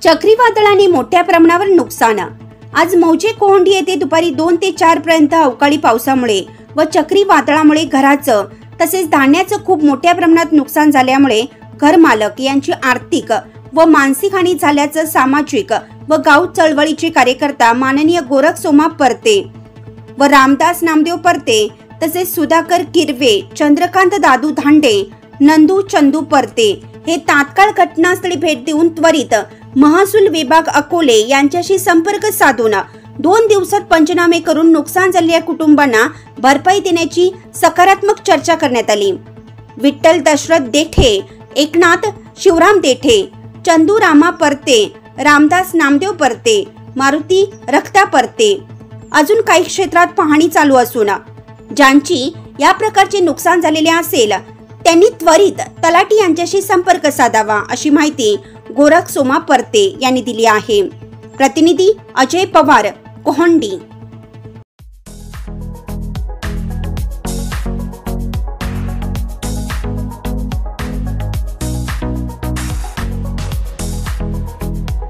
चक्रीवादळाने मोठ्या प्रमाणावर नुकसान। आज मौजे कोहंडी येथे दुपारी 2 ते 4 पर्यंत अवकाळी पावसामुळे व चक्रीवादळामुळे घराचं तसेच धान्याचं खूप मोठ्या प्रमाणात नुकसान झाल्यामुळे घर मालक यांची आर्थिक व मानसिक हानी झाल्याचं सामाजिक व गाव चळवळीचे कार्यकर्ता माननीय गोरखसोमा परते व रामदास नामदेव परते तसेच सुधाकर किरवे, चंद्रकांत दादू धांडे, नंदू चंदू परते हे तात्काळ घटनास्थळी भेट देऊन त्वरित महसूल विभाग अकोले यांच्याशी संपर्क साधून 2 दिवसात पंचनामे करून नुकसान झालेल्या कुटुंबांना भरपाई देण्याची सकारात्मक चर्चा करण्यात आली। विठ्ठल दशरथ देठे, एकनाथ शिवराम देठे, चंदू रामा परते, रामदास नामदेव परते, मारुती रक्ता परते अजून काही क्षेत्रात पाहणी चालू असून ज्यांची या प्रकारचे नुकसान झालेले असेल त्यांनी त्वरित तलाठी यांच्याशी संपर्क साधावा अशी माहिती गोरखसोमा परते यांनी दिली आहे। प्रतिनिधी अजय पवार, कोहंडी।